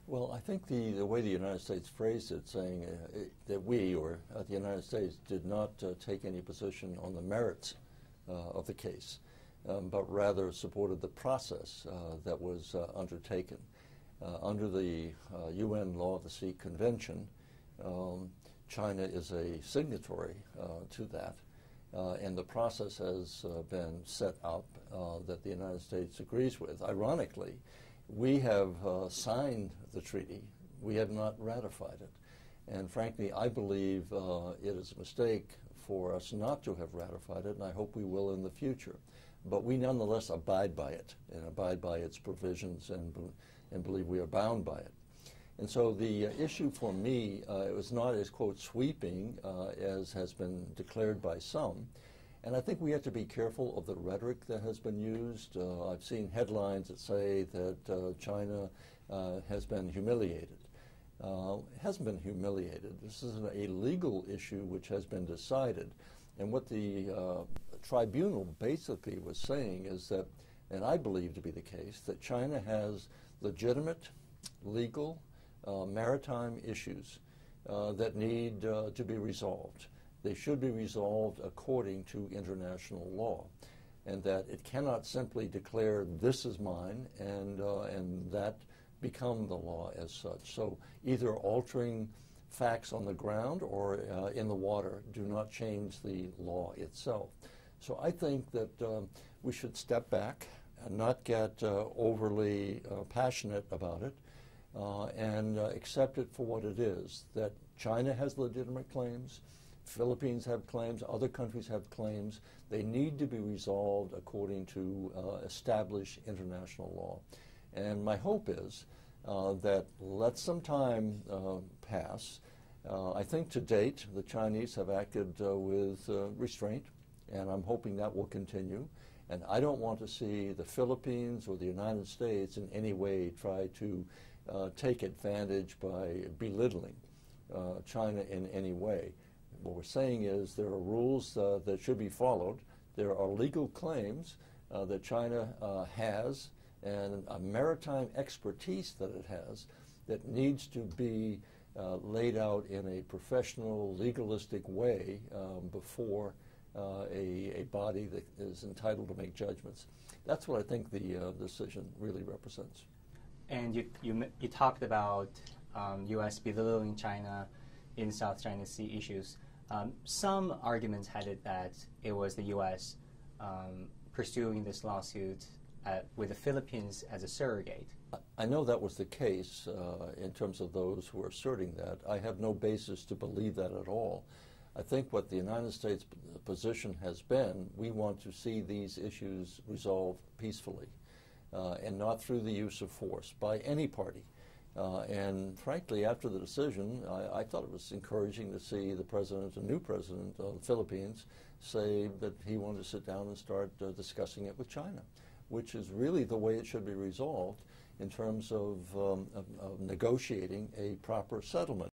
Well, I think the way the United States phrased it, saying that we, or the United States, did not take any position on the merits of the case, but rather supported the process that was undertaken. Under the UN Law of the Sea Convention, China is a signatory to that, and the process has been set up that the United States agrees with. Ironically, we have signed the treaty. We have not ratified it. And frankly, I believe it is a mistake for us not to have ratified it, and I hope we will in the future. But we nonetheless abide by it and abide by its provisions and believe we are bound by it. And so the issue for me, it was not as, quote, sweeping as has been declared by some. And I think we have to be careful of the rhetoric that has been used. I've seen headlines that say that China has been humiliated. It hasn't been humiliated. This is a legal issue which has been decided. And what the tribunal basically was saying is that, and I believe to be the case, that China has legitimate, legal, maritime issues that need to be resolved. They should be resolved according to international law, and that it cannot simply declare this is mine and that become the law as such. So either altering facts on the ground or in the water do not change the law itself. So I think that we should step back and not get overly passionate about it and accept it for what it is, that China has legitimate claims, Philippines have claims, other countries have claims. They need to be resolved according to established international law. And my hope is that let some time pass. I think to date the Chinese have acted with restraint, and I'm hoping that will continue. And I don't want to see the Philippines or the United States in any way try to take advantage by belittling China in any way. What we're saying is there are rules that should be followed. There are legal claims that China has and a maritime expertise that it has that needs to be laid out in a professional, legalistic way before a body that is entitled to make judgments. That's what I think the decision really represents. And you talked about U.S. belittling China in South China Sea issues. Some arguments had it that it was the U.S. Pursuing this lawsuit with the Philippines as a surrogate. I know that was the case in terms of those who are asserting that. I have no basis to believe that at all. I think what the United States position has been, we want to see these issues resolved peacefully and not through the use of force by any party. And frankly, after the decision, I thought it was encouraging to see the new president of the Philippines, say that he wanted to sit down and start discussing it with China, which is really the way it should be resolved in terms of negotiating a proper settlement.